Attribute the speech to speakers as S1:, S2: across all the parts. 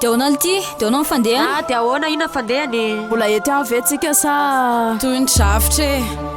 S1: Dia ahoana ity? Dia ahoana mifandeha?
S2: Dia ahoana ina fandehany?
S3: Mbola ety any ve tsika sa
S4: toy ny zavitra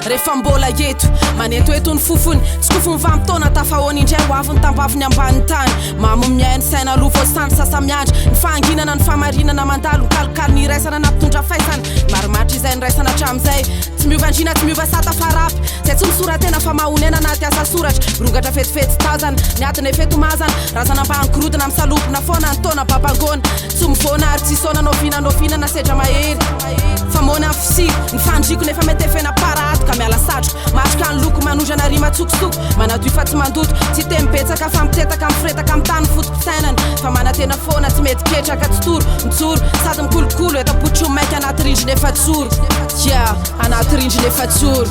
S4: rehefa mbola eto manetoeto ny fofony tsy kofony vampitaona tafahoany indray ho avy ny tambavy ny ambany tany mamo miainy saina aloha voasandy sasa miandry ny fahanginana ny famarinana mandalo ny kalokalo ny iraisana nampitondra faisana maromaritra izay ny raisana hatramizay tsy miovandrina tsy miova sata farapy zay tsy misoratena fa mahonena anaty asa soratra rongatra fetifety tazana ny atiny efetomazana razana ambahankorotana misalopona foana ny taona babangona tsy mivona ary tsisona novinanovinana sedra mahery fa mona amin'ny fisiko ny fandriko nefa mety efena parato ka miala satroka matroka ny loko manondrana rima tsokosoko manadoy fa tsy mandoto tsy tembetsaka fa mitetaka mifiretaka amin'ny tany fotopisainana fa manatena foana tsy mety ketraka tsy toro mitsoro sady mikolokolo eta-potro mainka anaty rindrina efa-tsoro anaty rindrina efa-tsoro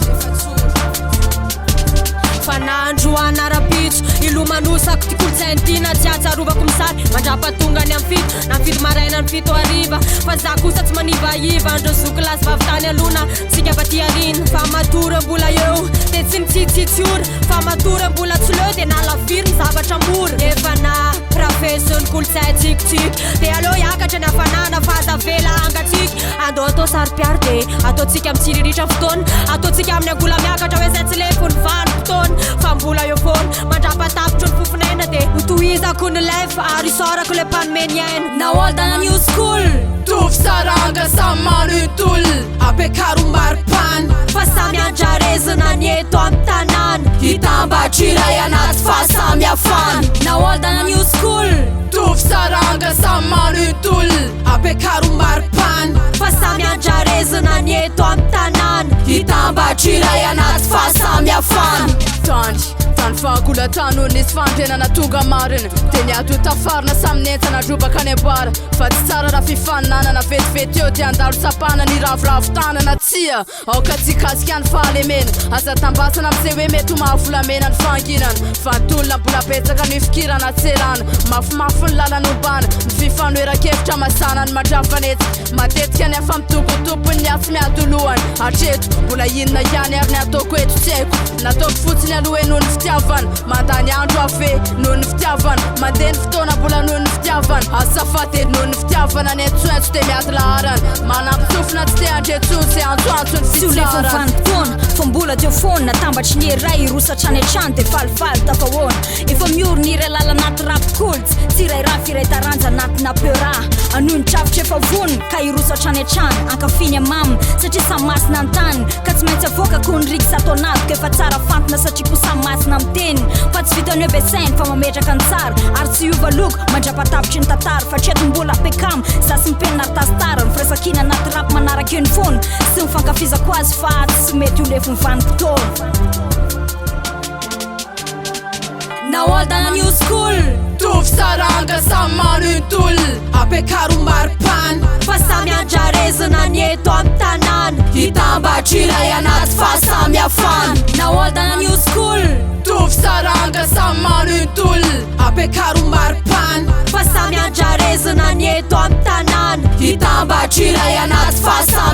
S2: fanandro anarapitso ilomanosako ty kolotsainy tina tsy atsarovako misary mandrapatongany amin'ny fito na fito maraina ny fito ariva fa za kosa tsy manivaiva andro zoky lasy vavitany alona tsika vaty arina fa matory mbola eo de tsy mitsitsitsyora fa matory mbola tsy leo de nalaviry ny zavatra mora efa na profesony kolotsainy tsikotsiko de aleo iakatra ny hafanana fazavela angatsika andao atao sary-piary de ataotsika mitsiriritra fotoana ataotsika amin'ny angola miakatra hoe zay tsy lefony vanimpotoana fa mbola eo foana mandrapatapitro ny fofonaina de hotohizako ny lefa ary isorako le panomeny aina
S1: nahoaldana new school
S4: tovy saranga samy mano intol apekaro maripany
S2: fa samy andrarezina ny eto amin'ny tanàna
S4: hitambatriray anaty fahasamy afana
S1: nahoaldana new school
S4: tovy saranga samy mano intol apekaro maripany
S2: fa samy andrarezina ny eto amin'ny tanàna
S4: hitambatriray anaty fahasamy afana
S3: tany fahankolatano nisy fandrenana tonga marina de niato tafarina samy nentsana drobaka any aboara fa tsy tsara raha fifaninanana vetivety eo de andalo sapana ny ravoravo-tanana tsia aoka tsy kasika ny fahalemena asa tambasana am'izay hoe mety ho mahavolamena ny fahanginana fa ntolona mbola betsaka ny fikirana tserana mafimafy ny lalana obana ny fifanoeran-kevitra masana ny mandrafanetsy matetika ny afa mitopotompony ny afy miadolohany hatreto mbola inona ihany ary ny ataoko eto tsy haiko nataoko fotsiny aloha noho ny fitiavana mandany andro afe noho ny fitiavana mandeha ny fotoana mbola noho ny fitiavana asafate noho ny fitiavana ny antsoentso de miady laharana manampitsofina tsy te andretsony se antsoantso ny
S1: tsy ho lefa nyvanimpotoana fa mbola teo foana natambatry ny eray rosatrany an-trano de falifaly tafahoana efa miorona iray lala anaty rapikolotsy tsy iray raha firay taranja anatina peura anohy ny trafitra efa vonona ka irosatrany an-trano ankafiny amamina satria samy masina an-tany ka tsy maintsy avoaka ko ny riky satonavika efa tsara fantina satria ko samy masina amin'ny teny fa tsy vitany hoe besainy fa mametraka ny tsara ary tsy iova loko mandrapatapitry ny tantara fa treto mbola apekamy zasy mipenina ary tastara ny firasakina anaty rapy manaraka eo ny foana sy mifankafizako azy fa tsy mety ho lefo nyvanimpotoana nahoaldana new school
S4: tovy saranga samy mano intol apekaro maripany
S2: fa samy andrarezina ny eto amin'ny tanàna
S4: hitambatriray anaty fahasamy afana
S1: nahoaldana new school
S4: tovy saranga samy mano intol apekaro maripany
S2: fa samy andrarezina ny eto amin'ny tanàna
S4: hitambatriray anaty fahasamy